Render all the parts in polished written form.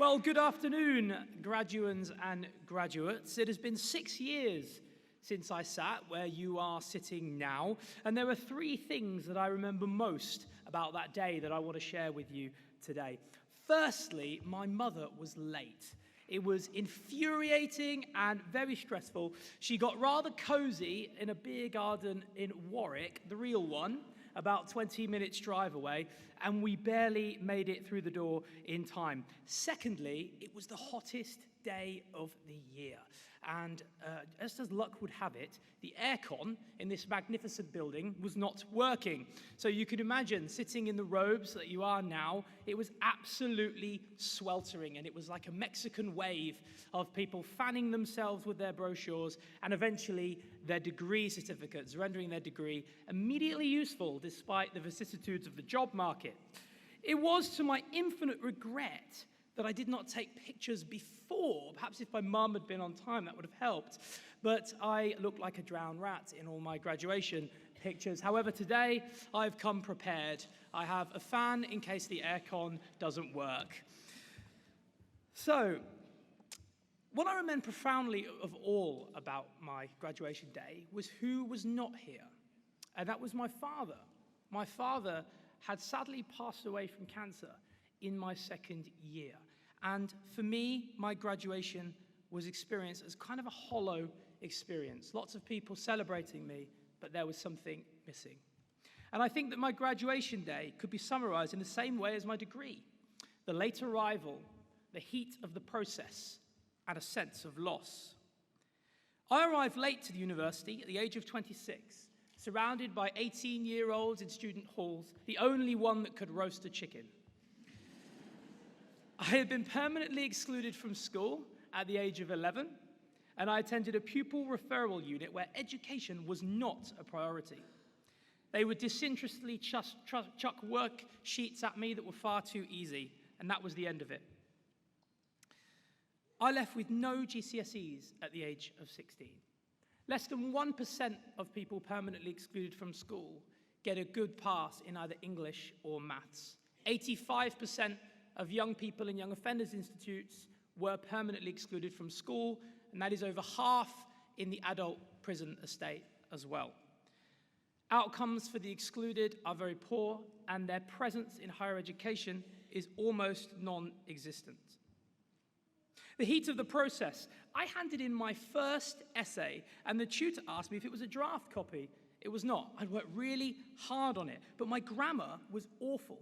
Well, good afternoon, graduands and graduates. It has been 6 years since I sat where you are sitting now, and there are three things that I remember most about that day that I want to share with you today. Firstly, my mother was late. It was infuriating and very stressful. She got rather cozy in a beer garden in Warwick, the real one, about 20 minutes drive away, and we barely made it through the door in time. Secondly, it was the hottest day of the year. And just as luck would have it, the aircon in this magnificent building was not working. So you could imagine sitting in the robes that you are now, it was absolutely sweltering, and it was like a Mexican wave of people fanning themselves with their brochures and eventually their degree certificates, rendering their degree immediately useful despite the vicissitudes of the job market. It was to my infinite regret that I did not take pictures before. Perhaps if my mum had been on time, that would have helped. But I looked like a drowned rat in all my graduation pictures. However, today I've come prepared. I have a fan in case the aircon doesn't work. So, what I remember profoundly of all about my graduation day was who was not here. And that was my father. My father had sadly passed away from cancer in my second year. And for me, my graduation was experienced as kind of a hollow experience. Lots of people celebrating me, but there was something missing. And I think that my graduation day could be summarized in the same way as my degree: the late arrival, the heat of the process, and a sense of loss. I arrived late to the university at the age of 26, surrounded by 18-year-olds in student halls, the only one that could roast a chicken. I had been permanently excluded from school at the age of 11, and I attended a pupil referral unit where education was not a priority. They would disinterestedly chuck worksheets at me that were far too easy, and that was the end of it. I left with no GCSEs at the age of 16. Less than 1% of people permanently excluded from school get a good pass in either English or maths. 85% of young people in young offenders institutes were permanently excluded from school, and that is over half in the adult prison estate as well. Outcomes for the excluded are very poor, and their presence in higher education is almost non-existent. The heat of the process. I handed in my first essay, and the tutor asked me if it was a draft copy. It was not. I'd worked really hard on it, but my grammar was awful.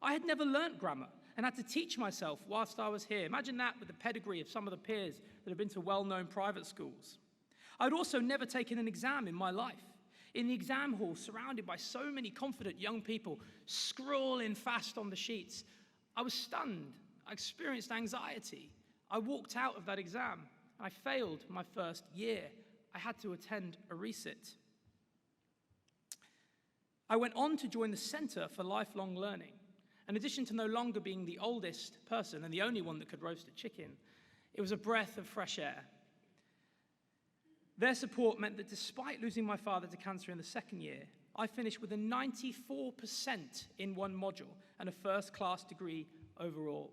I had never learnt grammar and had to teach myself whilst I was here. Imagine that with the pedigree of some of the peers that have been to well-known private schools. I'd also never taken an exam in my life. In the exam hall, surrounded by so many confident young people scrawling fast on the sheets, I was stunned. I experienced anxiety. I walked out of that exam. I failed my first year. I had to attend a resit. I went on to join the Centre for Lifelong Learning. In addition to no longer being the oldest person and the only one that could roast a chicken, it was a breath of fresh air. Their support meant that despite losing my father to cancer in the second year, I finished with a 94% in one module and a first-class degree overall.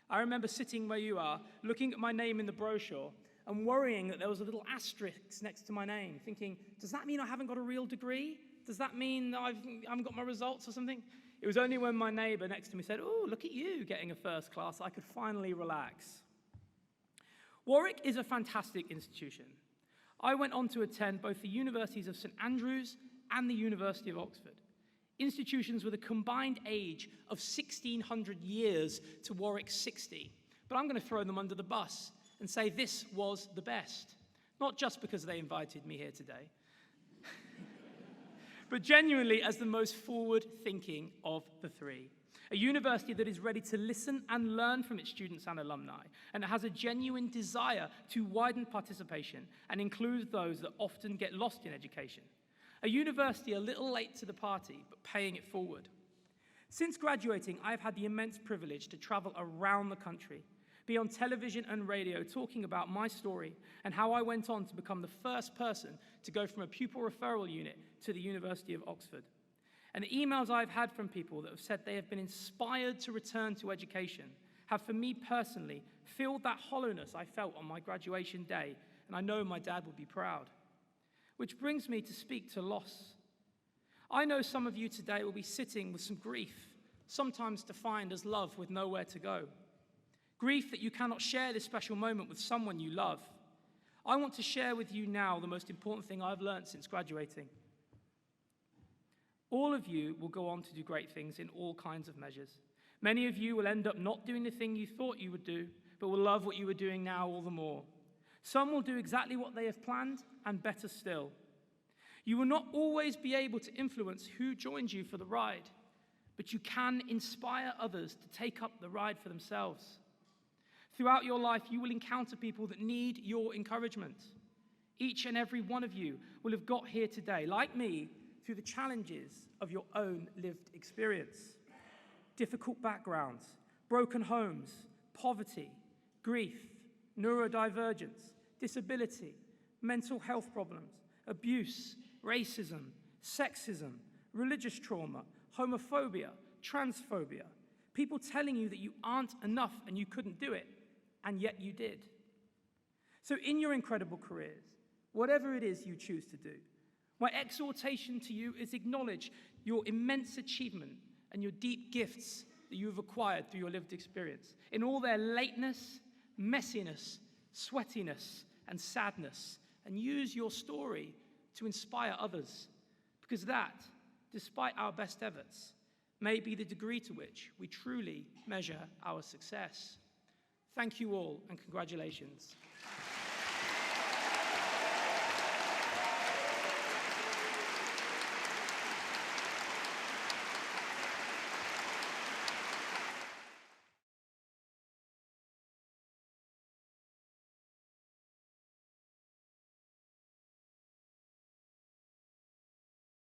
I remember sitting where you are, looking at my name in the brochure and worrying that there was a little asterisk next to my name, thinking, does that mean I haven't got a real degree? Does that mean that I haven't got my results or something? It was only when my neighbor next to me said, oh, look at you getting a first class, I could finally relax. Warwick is a fantastic institution. I went on to attend both the universities of St Andrews and the University of Oxford, institutions with a combined age of 1,600 years to Warwick's 60. But I'm going to throw them under the bus and say this was the best, not just because they invited me here today, but genuinely as the most forward-thinking of the three. A university that is ready to listen and learn from its students and alumni, and has a genuine desire to widen participation and include those that often get lost in education. A university a little late to the party, but paying it forward. Since graduating, I've had the immense privilege to travel around the country, be on television and radio talking about my story and how I went on to become the first person to go from a pupil referral unit to the University of Oxford. And the emails I've had from people that have said they have been inspired to return to education have, for me personally, filled that hollowness I felt on my graduation day, and I know my dad will be proud. Which brings me to speak to loss. I know some of you today will be sitting with some grief, sometimes defined as love with nowhere to go. Grief that you cannot share this special moment with someone you love. I want to share with you now the most important thing I've learned since graduating. All of you will go on to do great things in all kinds of measures. Many of you will end up not doing the thing you thought you would do, but will love what you are doing now all the more. Some will do exactly what they have planned, and better still. You will not always be able to influence who joins you for the ride, but you can inspire others to take up the ride for themselves. Throughout your life, you will encounter people that need your encouragement. Each and every one of you will have got here today, like me, through the challenges of your own lived experience. Difficult backgrounds, broken homes, poverty, grief, neurodivergence, disability, mental health problems, abuse, racism, sexism, religious trauma, homophobia, transphobia, people telling you that you aren't enough and you couldn't do it, and yet you did. So in your incredible careers, whatever it is you choose to do, my exhortation to you is acknowledge your immense achievement and your deep gifts that you have acquired through your lived experience, in all their lateness, messiness, sweatiness, and sadness, and use your story to inspire others, because that, despite our best efforts, may be the degree to which we truly measure our success. Thank you all, and congratulations.